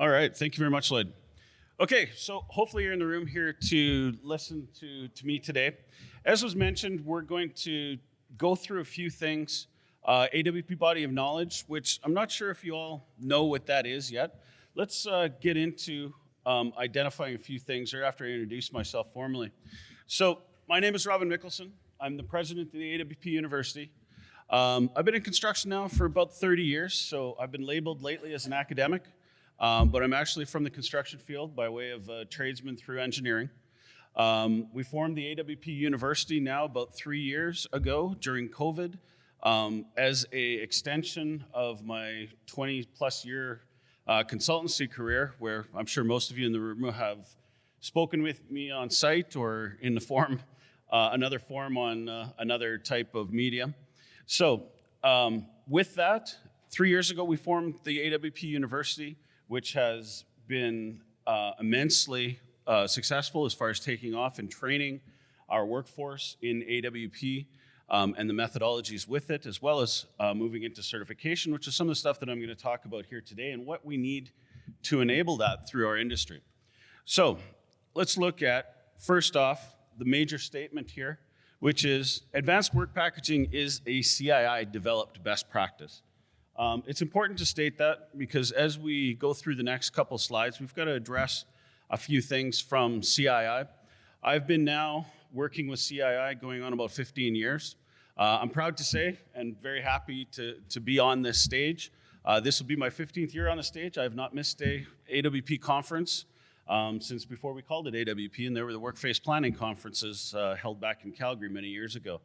All right. Thank you very much, Lloyd. Okay, so hopefully you're in the room here to listen to me today. As was mentioned, we're going to go through a few things. AWP Body of Knowledge, which I'm not sure if you all know what that is yet. Let's get into identifying a few things right after I introduce myself formally. So my name is Robin Mickelson. I'm the president of the AWP University. I've been in construction now for about 30 years, so I've been labeled lately as an academic. But I'm actually from the construction field by way of tradesman through engineering. We formed the AWP University now about 3 years ago during COVID as an extension of my 20 plus year consultancy career, where I'm sure most of you in the room have spoken with me on site or in the form, another form on another type of media. So with that, 3 years ago we formed the AWP University, which has been immensely successful as far as taking off and training our workforce in AWP and the methodologies with it, as well as moving into certification, which is some of the stuff that I'm going to talk about here today and what we need to enable that through our industry. So let's look at, first off, the major statement here, which is advanced work packaging is a CII-developed best practice. It's important to state that because as we go through the next couple slides, we've got to address a few things from CII. I've been now working with CII going on about 15 years. I'm proud to say and very happy to be on this stage. This will be my 15th year on the stage. I have not missed a AWP conference since before we called it AWP, and there were the Workface Planning conferences held back in Calgary many years ago.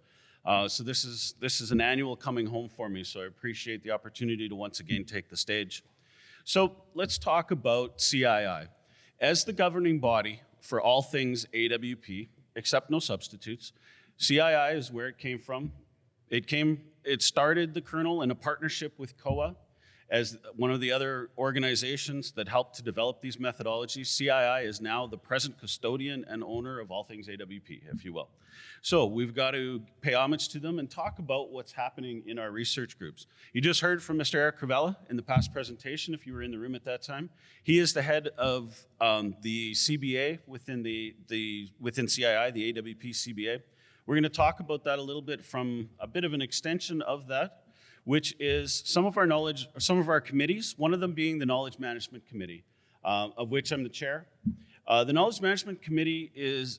So this is an annual coming home for me, so I appreciate the opportunity to once again take the stage. So let's talk about CII. As the governing body for all things AWP, except no substitutes, CII is where it came from. It started the kernel in a partnership with COA as one of the other organizations that helped to develop these methodologies. CII is now the present custodian and owner of all things AWP, if you will. So we've got to pay homage to them and talk about what's happening in our research groups. You just heard from Mr. Eric Cravella in the past presentation, if you were in the room at that time. He is the head of the CBA within CII, the AWP CBA. We're going to talk about that a little bit from a bit of an extension of that, which is some of our committees, one of them being the Knowledge Management Committee, of which I'm the chair. The Knowledge Management Committee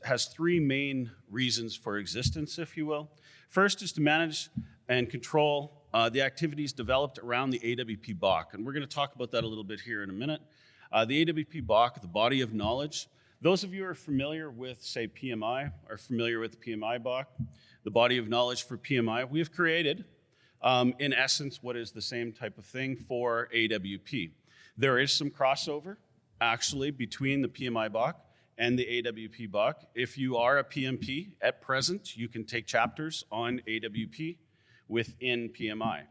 has three main reasons for existence, if you will. First is to manage and control the activities developed around the AWP BOK, and we're going to talk about that a little bit here in a minute. The AWP BOK, the body of knowledge. Those of you who are familiar with, say, PMI, are familiar with the PMI BOK, the body of knowledge for PMI. We have created in essence, what is the same type of thing for AWP. There is some crossover, actually, between the PMI BOK and the AWP BOK. If you are a PMP at present, you can take chapters on AWP within PMI.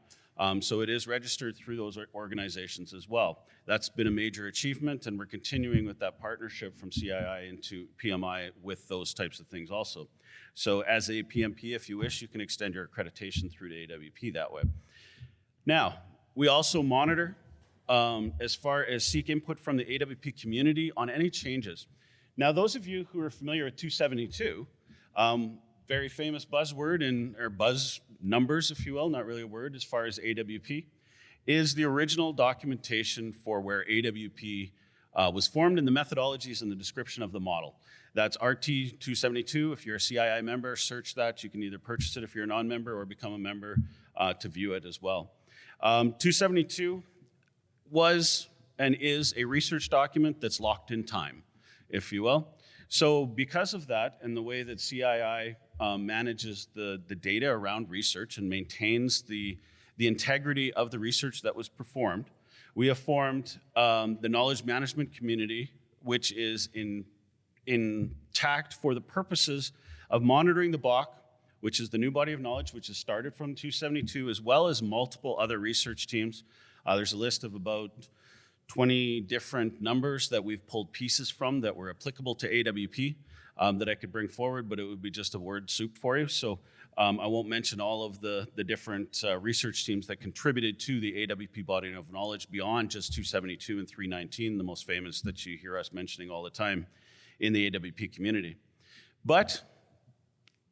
So it is registered through those organizations as well. That's been a major achievement, and we're continuing with that partnership from CII into PMI with those types of things also. So as a PMP, if you wish, you can extend your accreditation through to AWP that way. Now, we also monitor as far as seek input from the AWP community on any changes. Now, those of you who are familiar with 272, very famous buzzword or buzz numbers, if you will, not really a word as far as AWP, is the original documentation for where AWP was formed and the methodologies and the description of the model. That's RT 272. If you're a CII member, search that. You can either purchase it if you're a non-member or become a member to view it as well. 272 was and is a research document that's locked in time, if you will. So because of that and the way that CII manages the data around research and maintains the integrity of the research that was performed, we have formed the Knowledge Management Community, which is intact for the purposes of monitoring the BOK, which is the new body of knowledge, which has started from 272, as well as multiple other research teams. There's a list of about 20 different numbers that we've pulled pieces from that were applicable to AWP that I could bring forward, but it would be just a word soup for you. So I won't mention all of the different research teams that contributed to the AWP body of knowledge beyond just 272 and 319, the most famous that you hear us mentioning all the time in the AWP community. But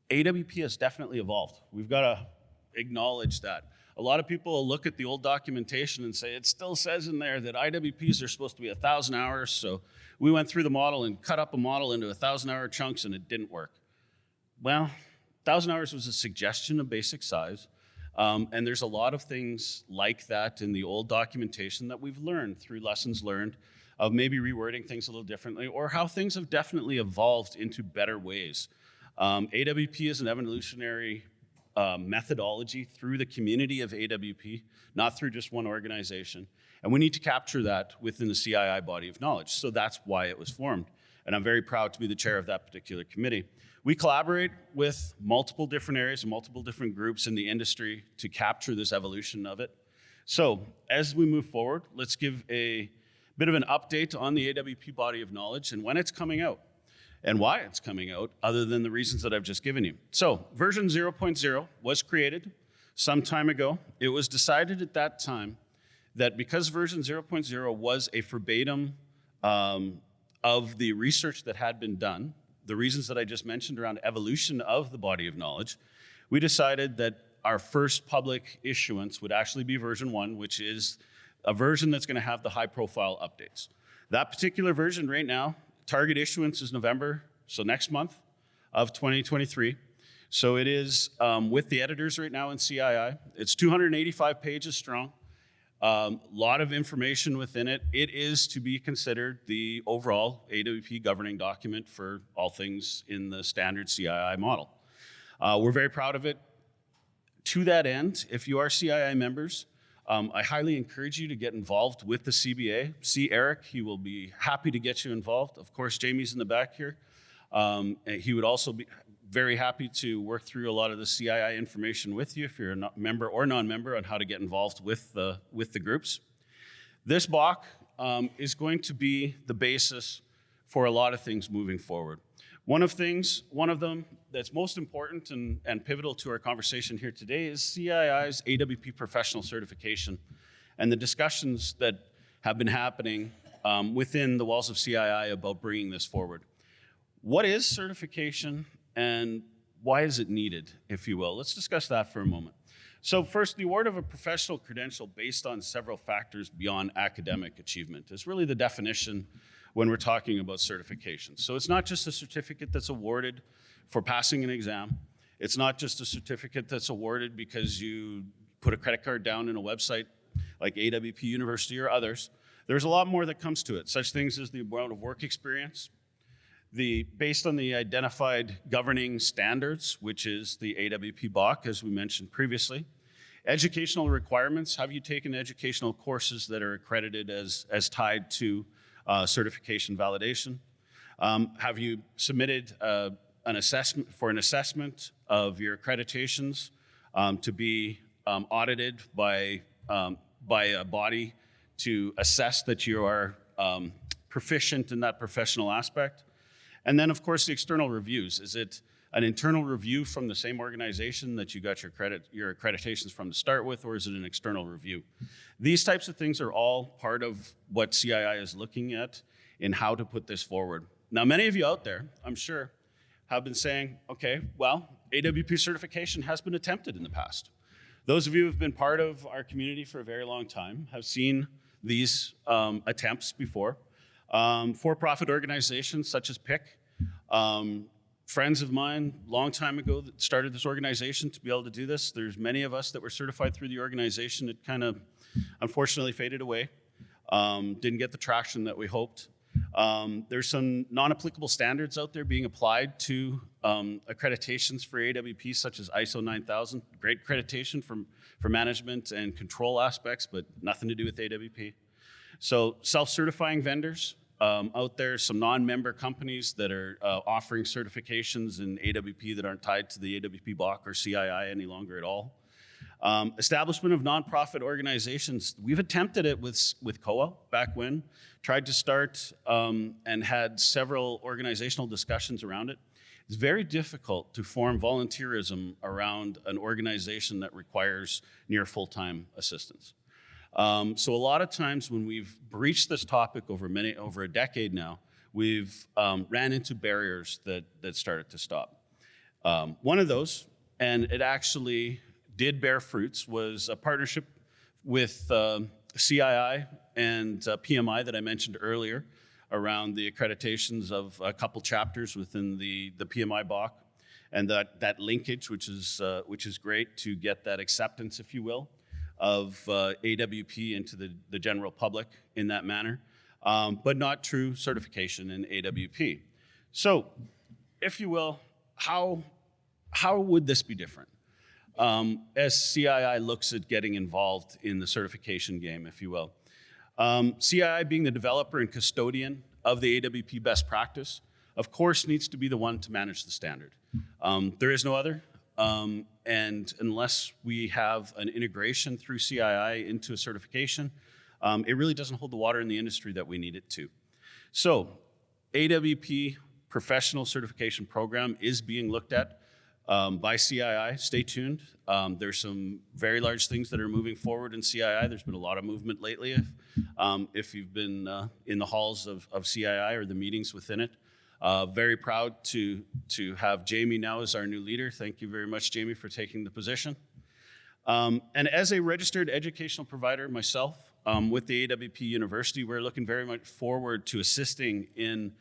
AWP has definitely evolved. We've got to acknowledge that. A lot of people will look at the old documentation and say, it still says in there that IWPs are supposed to be 1,000 hours, so we went through the model and cut up a model into 1,000-hour chunks and it didn't work. Well, 1,000 hours was a suggestion of basic size, and there's a lot of things like that in the old documentation that we've learned through lessons learned of maybe rewording things a little differently, or how things have definitely evolved into better ways. AWP is an evolutionary methodology through the community of AWP, not through just one organization, and we need to capture that within the CII body of knowledge, so that's why it was formed, and I'm very proud to be the chair of that particular committee. We collaborate with multiple different areas and multiple different groups in the industry to capture this evolution of it. So as we move forward, let's give a bit of an update on the AWP body of knowledge and when it's coming out and why it's coming out, other than the reasons that I've just given you. So version 0.0 was created some time ago. It was decided at that time that because version 0.0 was a verbatim of the research that had been done, the reasons that I just mentioned around evolution of the body of knowledge, we decided that our first public issuance would actually be version 1, which is a version that's going to have the high-profile updates. That particular version right now, target issuance is November, so next month of 2023. So it is with the editors right now in CII. It's 285 pages strong. Lot of information within it. It is to be considered the overall AWP governing document for all things in the standard CII model. We're very proud of it. To that end, if you are CII members, I highly encourage you to get involved with the CBA. See Eric, he will be happy to get you involved. Of course, Jamie's in the back here. He would also be very happy to work through a lot of the CII information with you if you're a member or non-member on how to get involved with the groups. This BOC is going to be the basis for a lot of things moving forward. One of them that's most important and pivotal to our conversation here today is CII's AWP professional certification and the discussions that have been happening within the walls of CII about bringing this forward. What is certification and why is it needed, if you will? Let's discuss that for a moment. So first, the award of a professional credential based on several factors beyond academic achievement is really the definition when we're talking about certification. So it's not just a certificate that's awarded for passing an exam. It's not just a certificate that's awarded because you put a credit card down in a website like AWP University or others. There's a lot more that comes to it, such things as the amount of work experience, based on the identified governing standards, which is the AWP BOC, as we mentioned previously. Educational requirements, have you taken educational courses that are accredited as tied to certification validation? Have you submitted an assessment of your accreditations to be audited by a body to assess that you are proficient in that professional aspect? And then, of course, the external reviews. Is it an internal review from the same organization that you got your accreditations from to start with, or is it an external review? These types of things are all part of what CII is looking at in how to put this forward. Now, many of you out there, I'm sure, have been saying, okay, well, AWP certification has been attempted in the past. Those of you who have been part of our community for a very long time have seen these attempts before. For-profit organizations such as PIC, friends of mine long time ago that started this organization to be able to do this. There's many of us that were certified through the organization. It kind of unfortunately faded away. Didn't get the traction that we hoped. There's some non-applicable standards out there being applied to accreditations for AWP, such as ISO 9000. Great accreditation for management and control aspects, but nothing to do with AWP. So self-certifying vendors out there, some non-member companies that are offering certifications in AWP that aren't tied to the AWP BOC or CII any longer at all. Establishment of nonprofit organizations. We've attempted it with COA back when, tried to start and had several organizational discussions around it. It's very difficult to form volunteerism around an organization that requires near full-time assistance. So a lot of times when we've breached this topic over a decade now, we've ran into barriers that started to stop. One of those, and it actually did bear fruits, was a partnership with CII and PMI that I mentioned earlier around the accreditations of a couple chapters within the PMI BOC, and that linkage, which is great to get that acceptance, if you will, of AWP into the general public in that manner, but not true certification in AWP. So, if you will, how would this be different? As CII looks at getting involved in the certification game, if you will. CII, being the developer and custodian of the AWP best practice, of course needs to be the one to manage the standard. There is no other, and unless we have an integration through CII into a certification, it really doesn't hold the water in the industry that we need it to. So, AWP professional certification program is being looked at by CII. Stay tuned. There's some very large things that are moving forward in CII. There's been a lot of movement lately. If you've been in the halls of CII or the meetings within it. Very proud to have Jamie now as our new leader. Thank you very much, Jamie, for taking the position. And as a registered educational provider myself with the AWP University, we're looking very much forward to assisting in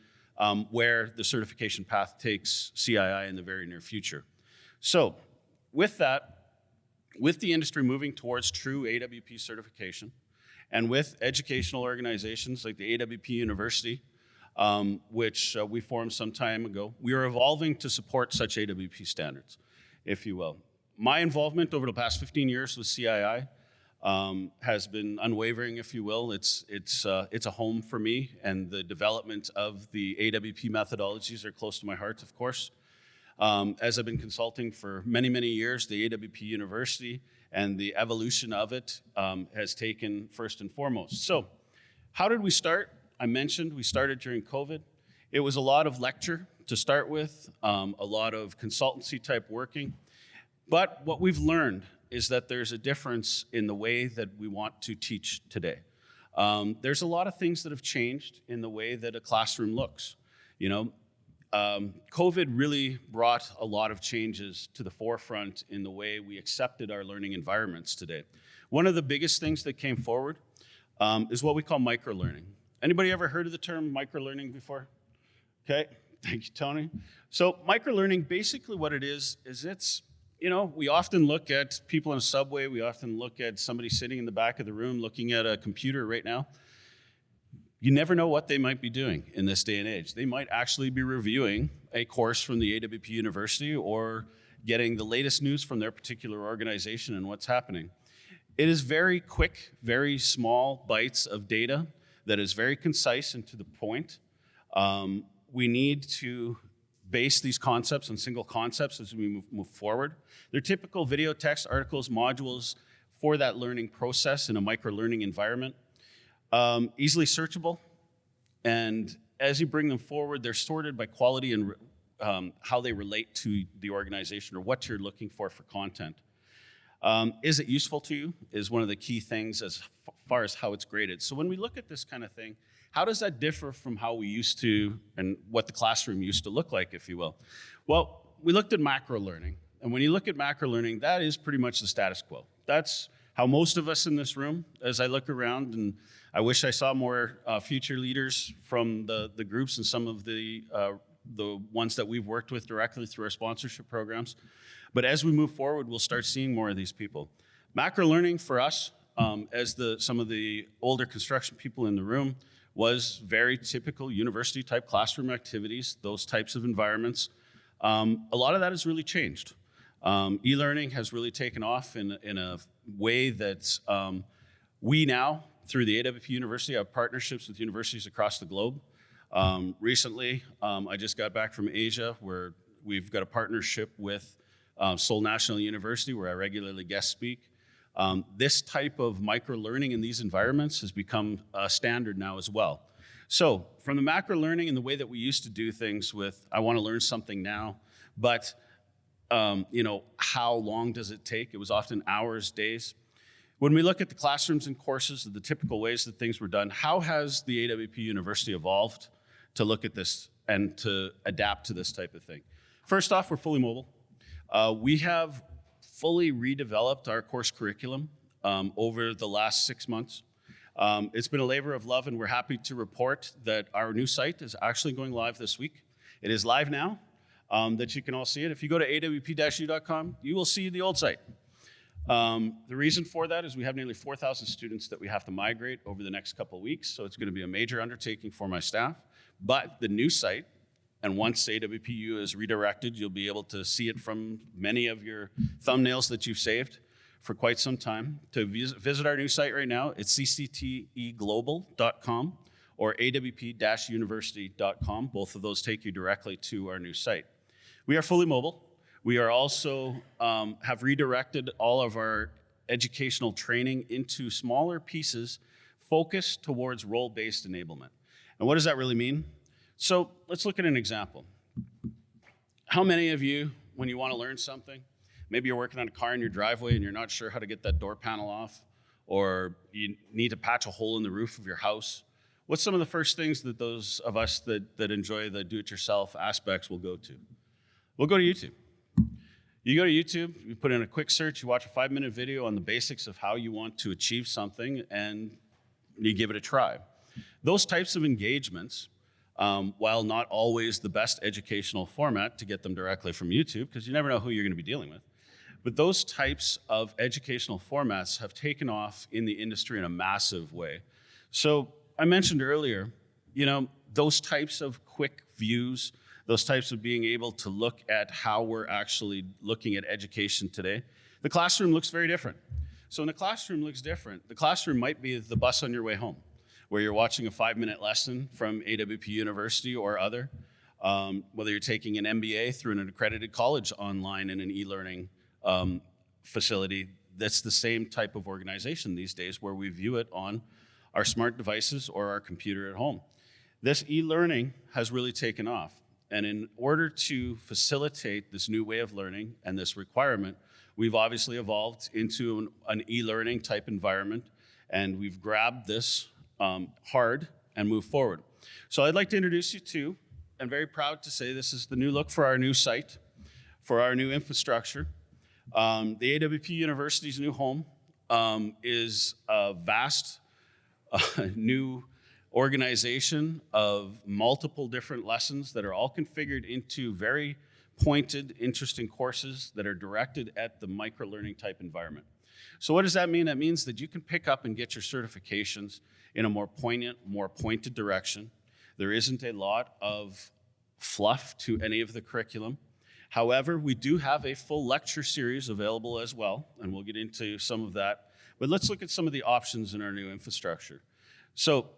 where the certification path takes CII in the very near future. So with that, with the industry moving towards true AWP certification, and with educational organizations like the AWP University, which we formed some time ago, we are evolving to support such AWP standards, if you will. My involvement over the past 15 years with CII has been unwavering, if you will. It's a home for me, and the development of the AWP methodologies are close to my heart, of course. As I've been consulting for many, many years, the AWP University and the evolution of it has taken first and foremost. So how did we start? I mentioned we started during COVID. It was a lot of lecture to start with, a lot of consultancy type working. But what we've learned is that there's a difference in the way that we want to teach today. There's a lot of things that have changed in the way that a classroom looks. You know, COVID really brought a lot of changes to the forefront in the way we accepted our learning environments today. One of the biggest things that came forward is what we call microlearning. Anybody ever heard of the term microlearning before? Okay, thank you, Tony. So microlearning, basically what it is it's, you know, we often look at people in a subway, we often look at somebody sitting in the back of the room looking at a computer right now. You never know what they might be doing in this day and age. They might actually be reviewing a course from the AWP University or getting the latest news from their particular organization and what's happening. It is very quick, very small bites of data that is very concise and to the point. We need to base these concepts on single concepts as we move forward. They're typical video, text, articles, modules for that learning process in a micro-learning environment. Easily searchable, and as you bring them forward, they're sorted by quality and how they relate to the organization or what you're looking for content. Is it useful to you is one of the key things as far as how it's graded. So when we look at this kind of thing, how does that differ from how we used to and what the classroom used to look like, if you will? Well, we looked at macro learning, and when you look at macro learning, that is pretty much the status quo. That's how most of us in this room, as I look around, and I wish I saw more future leaders from the groups and some of the ones that we've worked with directly through our sponsorship programs. But as we move forward, we'll start seeing more of these people. Macro learning for us, as some of the older construction people in the room, was very typical university type classroom activities, those types of environments. A lot of that has really changed. E-learning has really taken off in a way that we now, through the AWP University, have partnerships with universities across the globe. Recently, I just got back from Asia, where we've got a partnership with Seoul National University, where I regularly guest speak. This type of micro-learning in these environments has become a standard now as well. So from the macro learning and the way that we used to do things with, I want to learn something now, but how long does it take? It was often hours, days. When we look at the classrooms and courses, the typical ways that things were done, how has the AWP University evolved to look at this and to adapt to this type of thing? First off, we're fully mobile. We have fully redeveloped our course curriculum over the last 6 months. It's been a labor of love, and we're happy to report that our new site is actually going live this week. It is live now, that you can all see it. If you go to awp-u.com, you will see the old site. The reason for that is we have nearly 4,000 students that we have to migrate over the next couple of weeks, so it's going to be a major undertaking for my staff. But the new site, and once AWPU is redirected, you'll be able to see it from many of your thumbnails that you've saved for quite some time. To visit our new site right now, it's ccteglobal.com or awp-university.com. Both of those take you directly to our new site. We are fully mobile. We are also have redirected all of our educational training into smaller pieces focused towards role-based enablement. And what does that really mean? So let's look at an example. How many of you, when you want to learn something, maybe you're working on a car in your driveway and you're not sure how to get that door panel off, or you need to patch a hole in the roof of your house, what's some of the first things that those of us that enjoy the do-it-yourself aspects will go to? We'll go to YouTube. You go to YouTube, you put in a quick search, you watch a 5-minute video on the basics of how you want to achieve something, and you give it a try. Those types of engagements, while not always the best educational format to get them directly from YouTube, because you never know who you're going to be dealing with, but those types of educational formats have taken off in the industry in a massive way. So I mentioned earlier, those types of quick views, those types of being able to look at how we're actually looking at education today. The classroom looks very different. So when the classroom looks different, the classroom might be the bus on your way home, where you're watching a 5-minute lesson from AWP University or other, whether you're taking an MBA through an accredited college online in an e-learning facility. That's the same type of organization these days, where we view it on our smart devices or our computer at home. This e-learning has really taken off. And in order to facilitate this new way of learning and this requirement, we've obviously evolved into an e-learning type environment, and we've grabbed this hard and moved forward. So I'd like to introduce you to, and very proud to say this is the new look for our new site, for our new infrastructure. The AWP University's new home is a vast new organization of multiple different lessons that are all configured into very pointed, interesting courses that are directed at the micro-learning type environment. So what does that mean? That means that you can pick up and get your certifications in a more poignant, more pointed direction. There isn't a lot of fluff to any of the curriculum. However, we do have a full lecture series available as well, and we'll get into some of that. But let's look at some of the options in our new infrastructure. So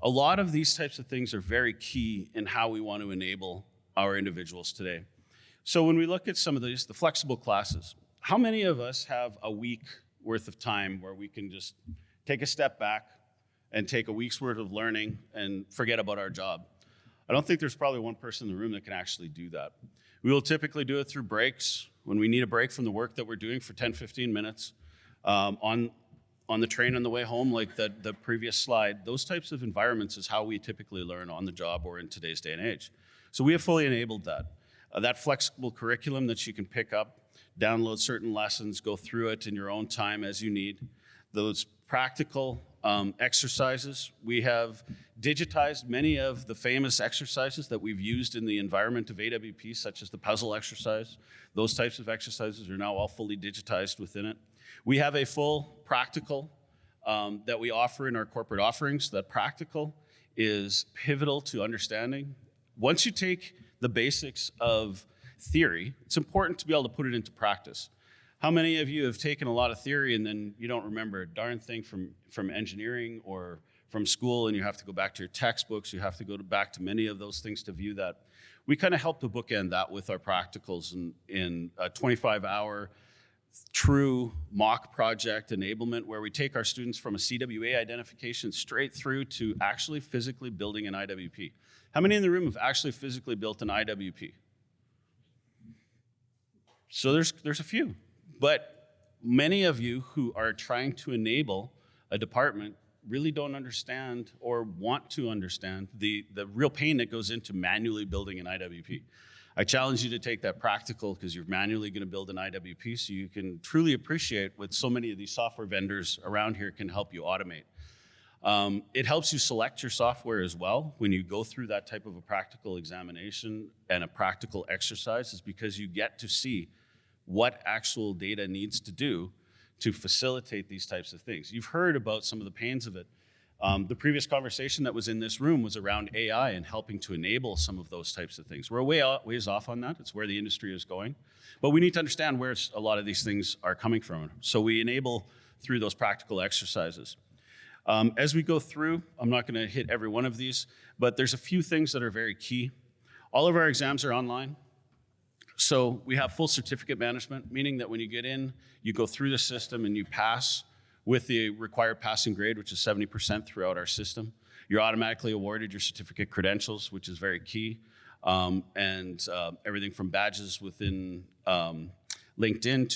a lot of these types of things are very key in how we want to enable our individuals today. So when we look at some of these, the flexible classes, how many of us have a week worth of time where we can just take a step back and take a week's worth of learning and forget about our job? I don't think there's probably one person in the room that can actually do that. We will typically do it through breaks, when we need a break from the work that we're doing for 10, 15 minutes, on the train on the way home, like the previous slide. Those types of environments is how we typically learn on the job or in today's day and age. So we have fully enabled that. That flexible curriculum that you can pick up, download certain lessons, go through it in your own time as you need. Those practical exercises, we have digitized many of the famous exercises that we've used in the environment of AWP, such as the puzzle exercise. Those types of exercises are now all fully digitized within it. We have a full practical that we offer in our corporate offerings. That practical is pivotal to understanding. Once you take the basics of theory, it's important to be able to put it into practice. How many of you have taken a lot of theory and then you don't remember a darn thing from engineering or from school, and you have to go back to your textbooks, you have to go back to many of those things to view that? We kind of help to bookend that with our practicals in a 25-hour true mock project enablement where we take our students from a CWA identification straight through to actually physically building an IWP. How many in the room have actually physically built an IWP? So there's a few, but many of you who are trying to enable a department really don't understand or want to understand the real pain that goes into manually building an IWP. I challenge you to take that practical because you're manually going to build an IWP so you can truly appreciate what so many of these software vendors around here can help you automate. It helps you select your software as well when you go through that type of a practical examination and a practical exercise, is because you get to see what actual data needs to do to facilitate these types of things. You've heard about some of the pains of it. The previous conversation that was in this room was around AI and helping to enable some of those types of things. We're a ways off on that. It's where the industry is going. But we need to understand where a lot of these things are coming from. So we enable through those practical exercises. As we go through, I'm not going to hit every one of these, but there's a few things that are very key. All of our exams are online. So we have full certificate management, meaning that when you get in, you go through the system and you pass with the required passing grade, which is 70% throughout our system. You're automatically awarded your certificate credentials, which is very key. And everything from badges within LinkedIn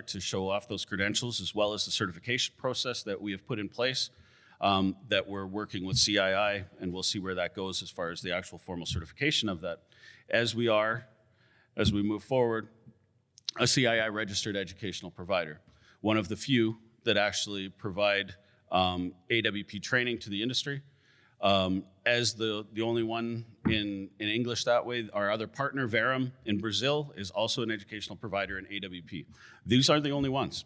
to show off those credentials, as well as the certification process that we have put in place that we're working with CII, and we'll see where that goes as far as the actual formal certification of that. As we move forward, a CII registered educational provider, one of the few that actually provide AWP training to the industry. As the only one in English that way, our other partner, Verum in Brazil, is also an educational provider in AWP. These are the only ones.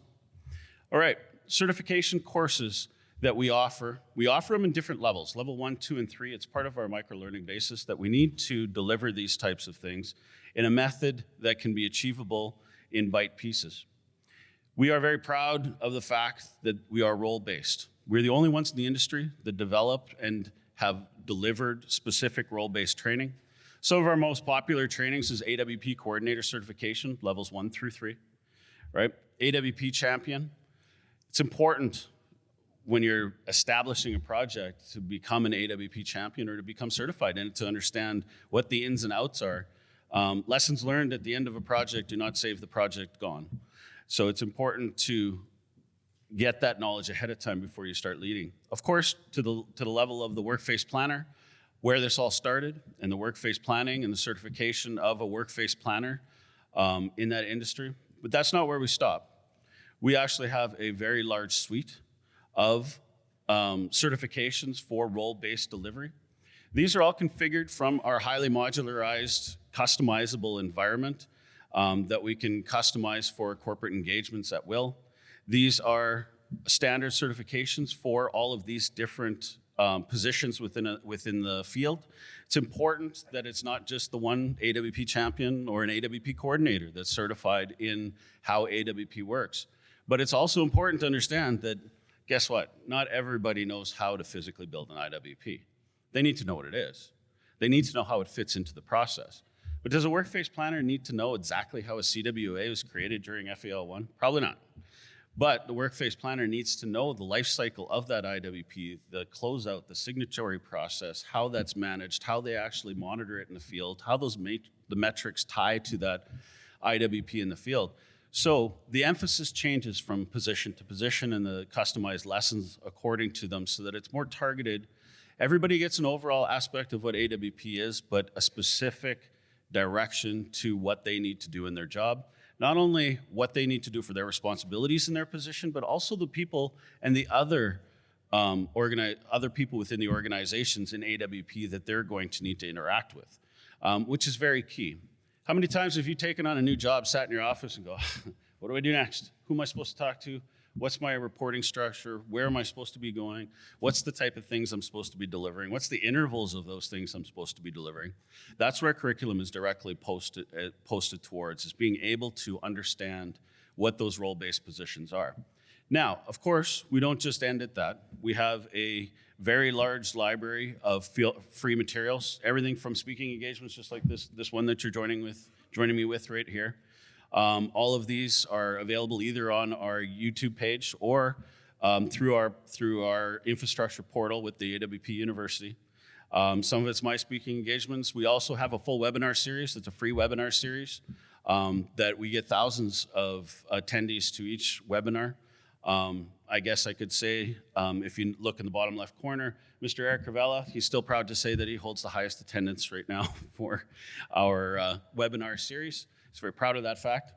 All right, certification courses that we offer them in different levels, level 1, 2, and 3. It's part of our micro-learning basis that we need to deliver these types of things in a method that can be achievable in bite pieces. We are very proud of the fact that we are role-based. We're the only ones in the industry that develop and have delivered specific role-based training. Some of our most popular trainings is AWP Coordinator Certification, levels 1 through 3, right? AWP Champion. It's important when you're establishing a project to become an AWP champion or to become certified and to understand what the ins and outs are. Lessons learned at the end of a project do not save the project gone. So it's important to get that knowledge ahead of time before you start leading. Of course, to the level of the work-phase planner, where this all started, and the work-phase planning and the certification of a work-phase planner in that industry. But that's not where we stop. We actually have a very large suite of certifications for role-based delivery. These are all configured from our highly modularized, customizable environment that we can customize for corporate engagements at will. These are standard certifications for all of these different positions within the field. It's important that it's not just the one AWP champion or an AWP coordinator that's certified in how AWP works. But it's also important to understand that, guess what? Not everybody knows how to physically build an IWP. They need to know what it is. They need to know how it fits into the process. But does a work-phase planner need to know exactly how a CWA was created during FEL1? Probably not. But the work-phase planner needs to know the life cycle of that IWP, the closeout, the signatory process, how that's managed, how they actually monitor it in the field, how the metrics tie to that IWP in the field. So the emphasis changes from position to position and the customized lessons according to them so that it's more targeted. Everybody gets an overall aspect of what AWP is, but a specific direction to what they need to do in their job. Not only what they need to do for their responsibilities in their position, but also the people and the other people within the organizations in AWP that they're going to need to interact with, which is very key. How many times have you taken on a new job, sat in your office and go, what do I do next? Who am I supposed to talk to? What's my reporting structure? Where am I supposed to be going? What's the type of things I'm supposed to be delivering? What's the intervals of those things I'm supposed to be delivering? That's where curriculum is directly posted towards, is being able to understand what those role-based positions are. Now, of course, we don't just end at that. We have a very large library of free materials, everything from speaking engagements, just like this one that you're joining me with right here, All of these are available either on our YouTube page or through our infrastructure portal with the AWP University. Some of it's my speaking engagements. We also have a full webinar series. It's a free webinar series that we get thousands of attendees to each webinar. I guess I could say, if you look in the bottom left corner, Mr. Eric Cravella, he's still proud to say that he holds the highest attendance right now for our webinar series. He's very proud of that fact.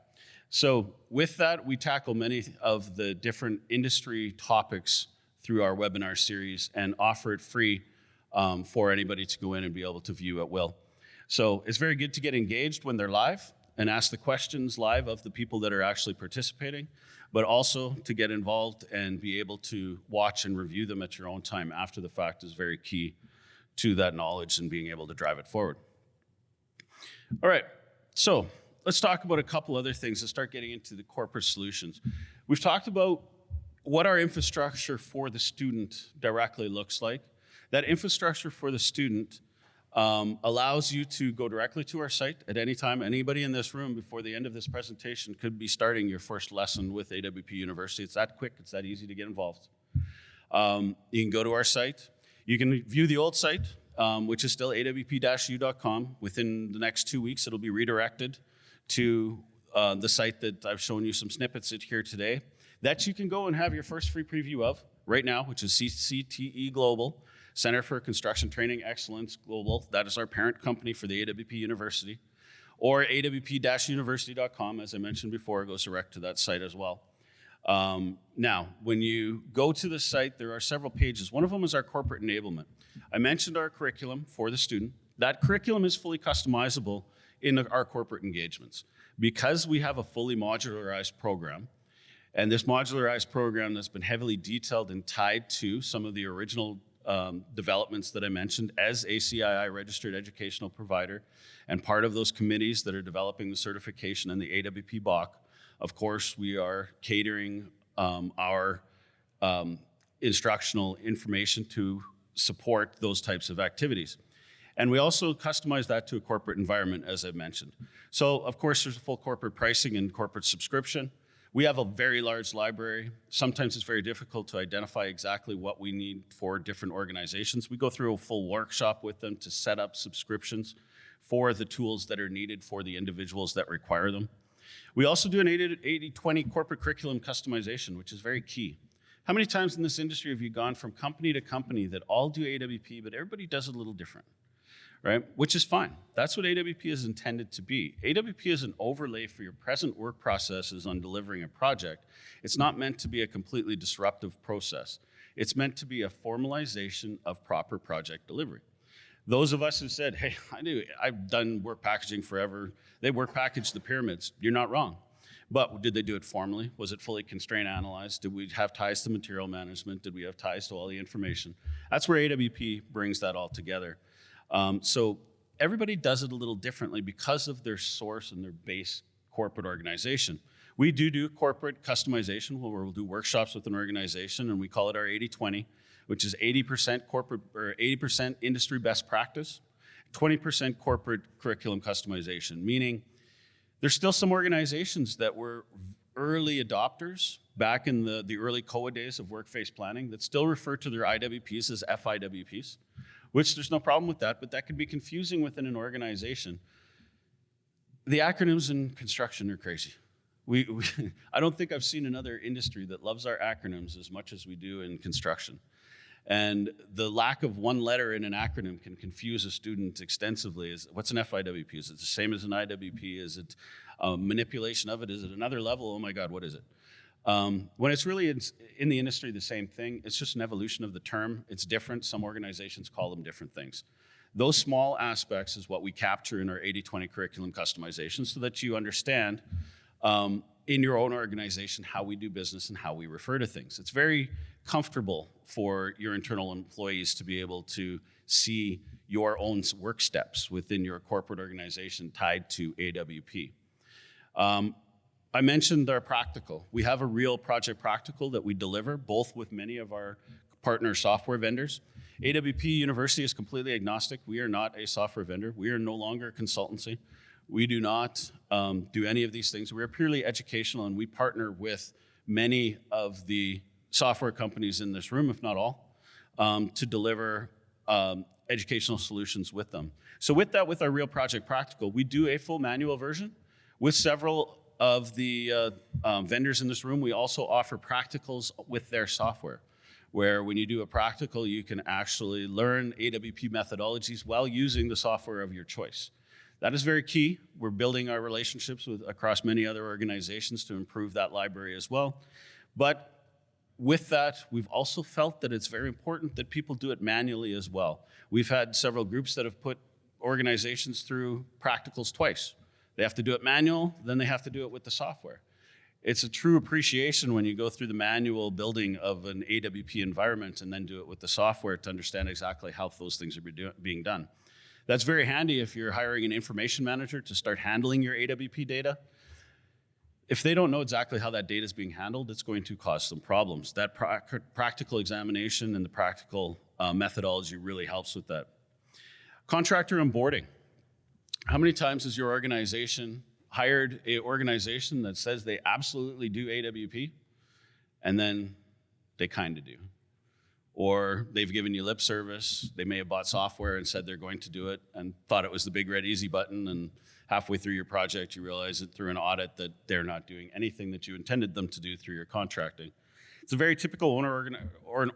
So with that, we tackle many of the different industry topics through our webinar series and offer it free for anybody to go in and be able to view at will. So it's very good to get engaged when they're live and ask the questions live of the people that are actually participating, but also to get involved and be able to watch and review them at your own time after the fact is very key to that knowledge and being able to drive it forward. All right, so let's talk about a couple other things and start getting into the corporate solutions. We've talked about what our infrastructure for the student directly looks like. That infrastructure for the student allows you to go directly to our site at any time. Anybody in this room before the end of this presentation could be starting your first lesson with AWP University. It's that quick, it's that easy to get involved. You can go to our site. You can view the old site, which is still awp-u.com. Within the next 2 weeks, it'll be redirected to the site that I've shown you some snippets at here today that you can go and have your first free preview of right now, which is CCTE Global, Center for Construction Training Excellence Global. That is our parent company for the AWP University. Or awp-university.com, as I mentioned before, goes direct to that site as well. Now, when you go to the site, there are several pages. One of them is our corporate enablement. I mentioned our curriculum for the student. That curriculum is fully customizable in our corporate engagements. Because we have a fully modularized program, and this modularized program that's been heavily detailed and tied to some of the original developments that I mentioned as a CII registered educational provider and part of those committees that are developing the certification and the AWP BOC. Of course, we are catering our instructional information to support those types of activities. And we also customize that to a corporate environment, as I mentioned. So, of course, there's a full corporate pricing and corporate subscription. We have a very large library. Sometimes it's very difficult to identify exactly what we need for different organizations. We go through a full workshop with them to set up subscriptions for the tools that are needed for the individuals that require them. We also do an 80-20 corporate curriculum customization, which is very key. How many times in this industry have you gone from company to company that all do AWP, but everybody does it a little different? Right? Which is fine. That's what AWP is intended to be. AWP is an overlay for your present work processes on delivering a project. It's not meant to be a completely disruptive process. It's meant to be a formalization of proper project delivery. Those of us who said, hey, I've done work packaging forever. They work packaged the pyramids. You're not wrong. But did they do it formally? Was it fully constraint analyzed? Did we have ties to material management? Did we have ties to all the information? That's where AWP brings that all together. So everybody does it a little differently because of their source and their base corporate organization. We do corporate customization where we'll do workshops with an organization, and we call it our 80-20, which is 80% corporate or 80% industry best practice, 20% corporate curriculum customization, meaning there's still some organizations that were early adopters back in the early COA days of work-based planning that still refer to their IWPs as FIWPs. Which there's no problem with that, but that can be confusing within an organization. The acronyms in construction are crazy. I don't think I've seen another industry that loves our acronyms as much as we do in construction. And the lack of one letter in an acronym can confuse a student extensively. What's an FIWP? Is it the same as an IWP? Is it a manipulation of it? Is it another level? Oh my God, what is it? When it's really in the industry the same thing, it's just an evolution of the term. It's different. Some organizations call them different things. Those small aspects is what we capture in our 80-20 curriculum customization so that you understand in your own organization how we do business and how we refer to things. It's very comfortable for your internal employees to be able to see your own work steps within your corporate organization tied to AWP. I mentioned our practical. We have a real project practical that we deliver, both with many of our partner software vendors. AWP University is completely agnostic. We are not a software vendor. We are no longer a consultancy. We do not do any of these things. We're purely educational, and we partner with many of the software companies in this room, if not all, to deliver educational solutions with them. So with that, with our Real Project Practical, we do a full manual version. With several of the vendors in this room, we also offer practicals with their software, where when you do a practical, you can actually learn AWP methodologies while using the software of your choice. That is very key. We're building our relationships across many other organizations to improve that library as well. But with that, we've also felt that it's very important that people do it manually as well. We've had several groups that have put organizations through practicals twice. They have to do it manual, then they have to do it with the software. It's a true appreciation when you go through the manual building of an AWP environment and then do it with the software to understand exactly how those things are being done. That's very handy if you're hiring an information manager to start handling your AWP data. If they don't know exactly how that data is being handled, it's going to cause some problems. That practical examination and the practical methodology really helps with that. Contractor onboarding. How many times has your organization hired an organization that says they absolutely do AWP, and then they kind of do? Or they've given you lip service, they may have bought software and said they're going to do it and thought it was the big red easy button, and halfway through your project you realize that through an audit that they're not doing anything that you intended them to do through your contracting. It's a very typical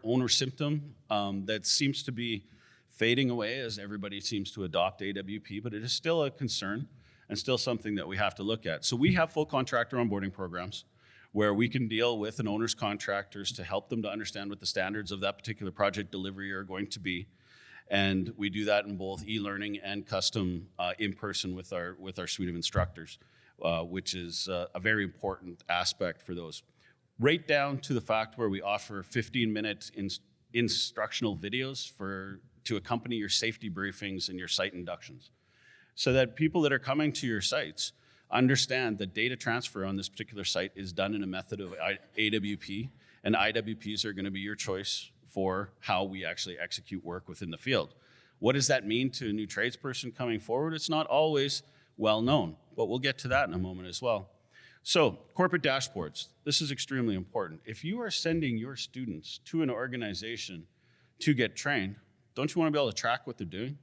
owner symptom that seems to be fading away as everybody seems to adopt AWP, but it is still a concern and still something that we have to look at. So we have full contractor onboarding programs where we can deal with an owner's contractors to help them to understand what the standards of that particular project delivery are going to be. And we do that in both e-learning and custom in-person with our suite of instructors, which is a very important aspect for those. Right down to the fact where we offer 15-minute instructional videos to accompany your safety briefings and your site inductions, so that people that are coming to your sites understand that data transfer on this particular site is done in a method of AWP, and IWPs are going to be your choice for how we actually execute work within the field. What does that mean to a new tradesperson coming forward? It's not always well known, but we'll get to that in a moment as well. So, corporate dashboards. This is extremely important. If you are sending your students to an organization to get trained, don't you want to be able to track what they're doing?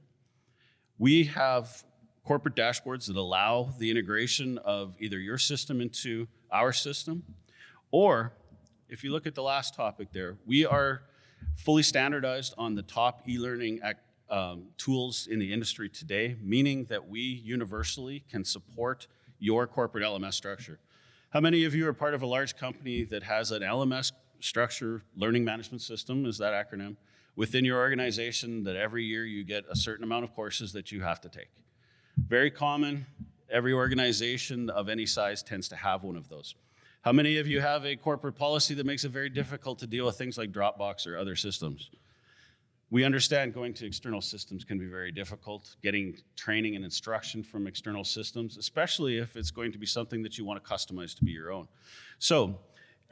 We have corporate dashboards that allow the integration of either your system into our system, or if you look at the last topic there, we are fully standardized on the top e-learning tools in the industry today, meaning that we universally can support your corporate LMS structure. How many of you are part of a large company that has an LMS structure, learning management system is that acronym, within your organization that every year you get a certain amount of courses that you have to take? Very common. Every organization of any size tends to have one of those. How many of you have a corporate policy that makes it very difficult to deal with things like Dropbox or other systems? We understand going to external systems can be very difficult, getting training and instruction from external systems, especially if it's going to be something that you want to customize to be your own. So,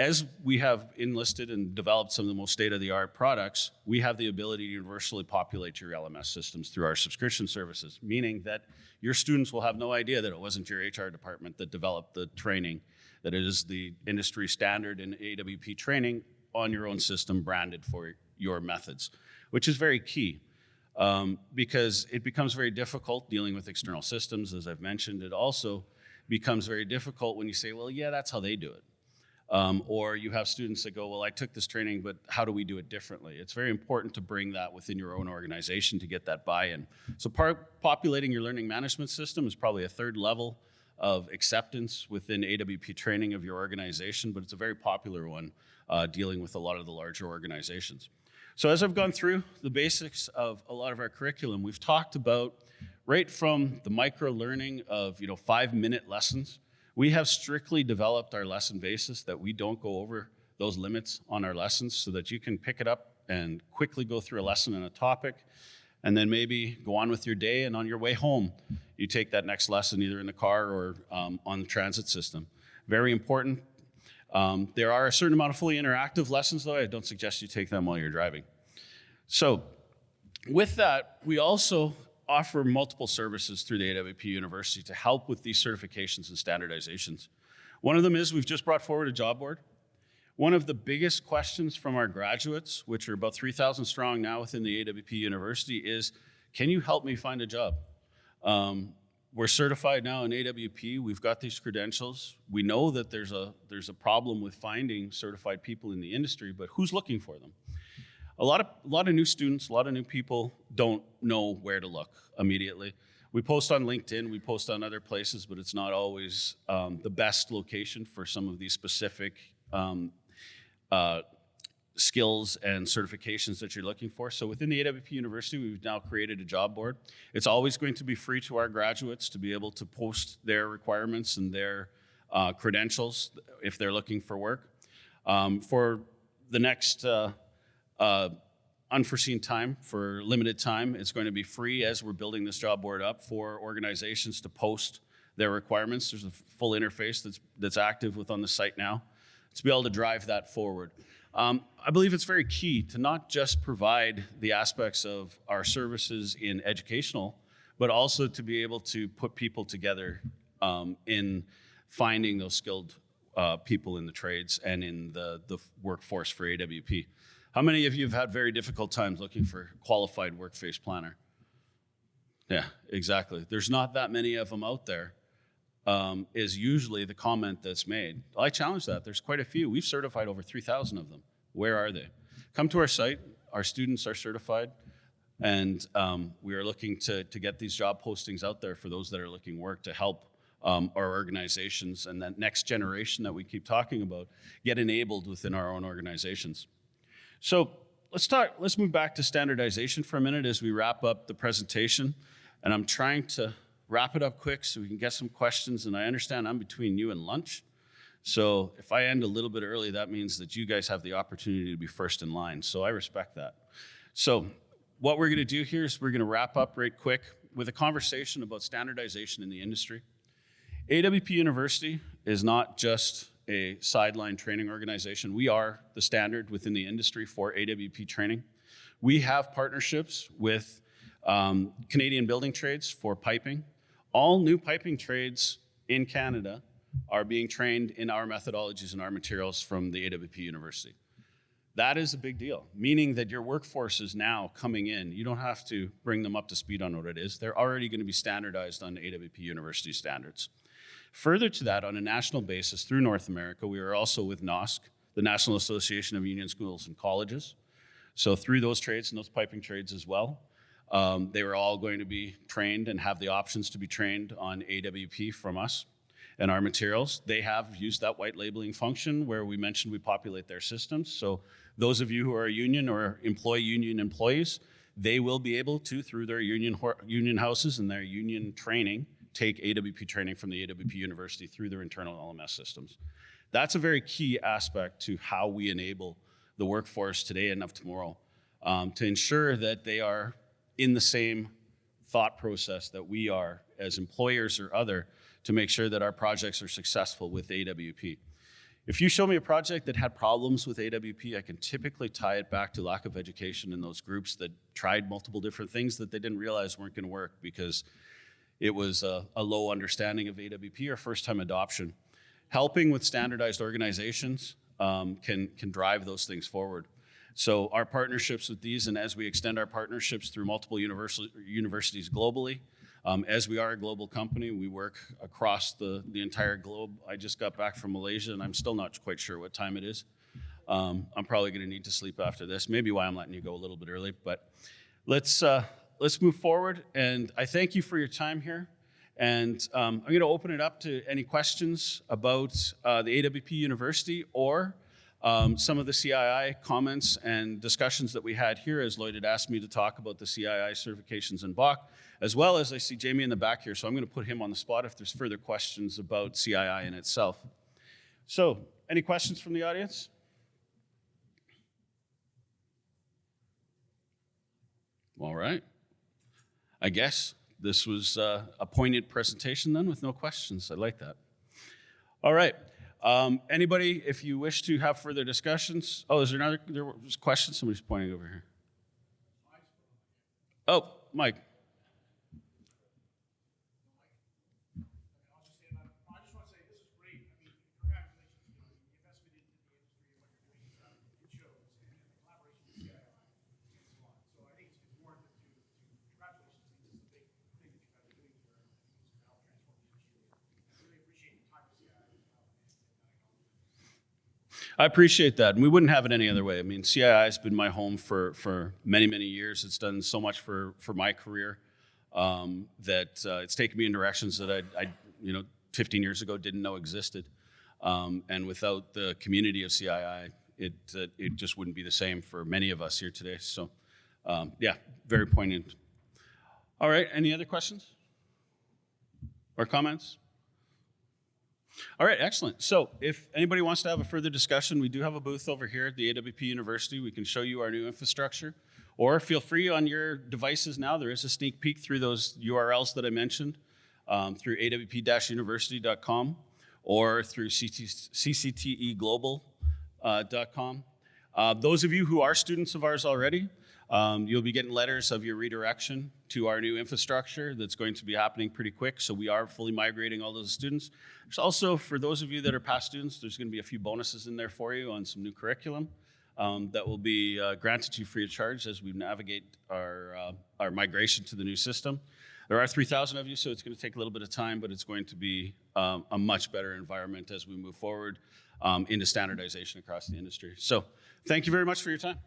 as we have enlisted and developed some of the most state-of-the-art products, we have the ability to universally populate your LMS systems through our subscription services, meaning that your students will have no idea that it wasn't your HR department that developed the training, that it is the industry standard in AWP training on your own system branded for your methods, which is very key because it becomes very difficult dealing with external systems. As I've mentioned, it also becomes very difficult when you say, well, yeah, that's how they do it. Or you have students that go, well, I took this training, but how do we do it differently? It's very important to bring that within your own organization to get that buy-in. So populating your learning management system is probably a third level of acceptance within AWP training of your organization, but it's a very popular one dealing with a lot of the larger organizations. So as I've gone through the basics of a lot of our curriculum, we've talked about right from the micro learning of 5-minute lessons. We have strictly developed our lesson basis that we don't go over those limits on our lessons so that you can pick it up and quickly go through a lesson and a topic, and then maybe go on with your day, and on your way home, you take that next lesson either in the car or on the transit system. Very important. There are a certain amount of fully interactive lessons, though. I don't suggest you take them while you're driving. So with that, we also offer multiple services through the AWP University to help with these certifications and standardizations. One of them is we've just brought forward a job board. One of the biggest questions from our graduates, which are about 3,000 strong now within the AWP University, is, can you help me find a job? We're certified now in AWP. We've got these credentials. We know that there's a problem with finding certified people in the industry, but who's looking for them? A lot of new students, a lot of new people don't know where to look immediately. We post on LinkedIn, we post on other places, but it's not always the best location for some of these specific skills and certifications that you're looking for. So within the AWP University, we've now created a job board. It's always going to be free to our graduates to be able to post their requirements and their credentials if they're looking for work. For the next unforeseen time, for limited time, it's going to be free as we're building this job board up for organizations to post their requirements. There's a full interface that's active within the site now to be able to drive that forward. I believe it's very key to not just provide the aspects of our services in educational, but also to be able to put people together in finding those skilled people in the trades and in the workforce for AWP. How many of you have had very difficult times looking for a qualified workforce planner? Yeah, exactly. There's not that many of them out there, is usually the comment that's made. I challenge that. There's quite a few. We've certified over 3,000 of them. Where are they? Come to our site. Our students are certified, and we are looking to get these job postings out there for those that are looking work to help our organizations and that next generation that we keep talking about get enabled within our own organizations. So let's move back to standardization for a minute as we wrap up the presentation. And I'm trying to wrap it up quick so we can get some questions. And I understand I'm between you and lunch. So if I end a little bit early, that means that you guys have the opportunity to be first in line. So I respect that. So what we're going to do here is we're going to wrap up right quick with a conversation about standardization in the industry. AWP University is not just a sideline training organization. We are the standard within the industry for AWP training. We have partnerships with Canadian Building Trades for piping. All new piping trades in Canada are being trained in our methodologies and our materials from the AWP University. That is a big deal, meaning that your workforce is now coming in. You don't have to bring them up to speed on what it is. They're already going to be standardized on AWP University standards. Further to that, on a national basis through North America, we are also with NOSC, the National Association of Union Schools and Colleges. So through those trades and those piping trades as well, they were all going to be trained and have the options to be trained on AWP from us and our materials. They have used that white labeling function where we mentioned we populate their systems. So those of you who are a union or employ union employees, they will be able to, through their union houses and their union training, take AWP training from the AWP University through their internal LMS systems. That's a very key aspect to how we enable the workforce today and of tomorrow to ensure that they are in the same thought process that we are as employers or other to make sure that our projects are successful with AWP. If you show me a project that had problems with AWP, I can typically tie it back to lack of education in those groups that tried multiple different things that they didn't realize weren't going to work because it was a low understanding of AWP or first-time adoption. Helping with standardized organizations can drive those things forward. So our partnerships with these, and as we extend our partnerships through multiple universities globally, as we are a global company, we work across the entire globe. I just got back from Malaysia, and I'm still not quite sure what time it is. I'm probably going to need to sleep after this. Maybe why I'm letting you go a little bit early, but let's move forward. And I thank you for your time here. And I'm going to open it up to any questions about the AWP University or some of the CII comments and discussions that we had here, as Lloyd had asked me to talk about the CII certifications in Bach, as well as I see Jamie in the back here, so I'm going to put him on the spot if there's further questions about CII in itself. So, any questions from the audience? All right. I guess this was a poignant presentation then with no questions. I like that. All right. Anybody, if you wish to have further discussions. Oh, is there another, there was a question? Somebody's pointing over here. Oh, Mike. I appreciate that. And we wouldn't have it any other way. I mean, CII has been my home for many, many years. It's done so much for my career that it's taken me in directions that I 15 years ago didn't know existed. And without the community of CII, it just wouldn't be the same for many of us here today. So, yeah, very poignant. All right, any other questions or comments? All right, excellent. So if anybody wants to have a further discussion, we do have a booth over here at the AWP University. We can show you our new infrastructure. Or feel free on your devices now. There is a sneak peek through those URLs that I mentioned, through awp-university.com or through ccteglobal.com. Those of you who are students of ours already, you'll be getting letters of your redirection to our new infrastructure that's going to be happening pretty quick. So we are fully migrating all those students. There's also, for those of you that are past students, there's going to be a few bonuses in there for you on some new curriculum that will be granted to you free of charge as we navigate our migration to the new system. There are 3,000 of you, so it's going to take a little bit of time, but it's going to be a much better environment as we move forward into standardization across the industry. So thank you very much for your time.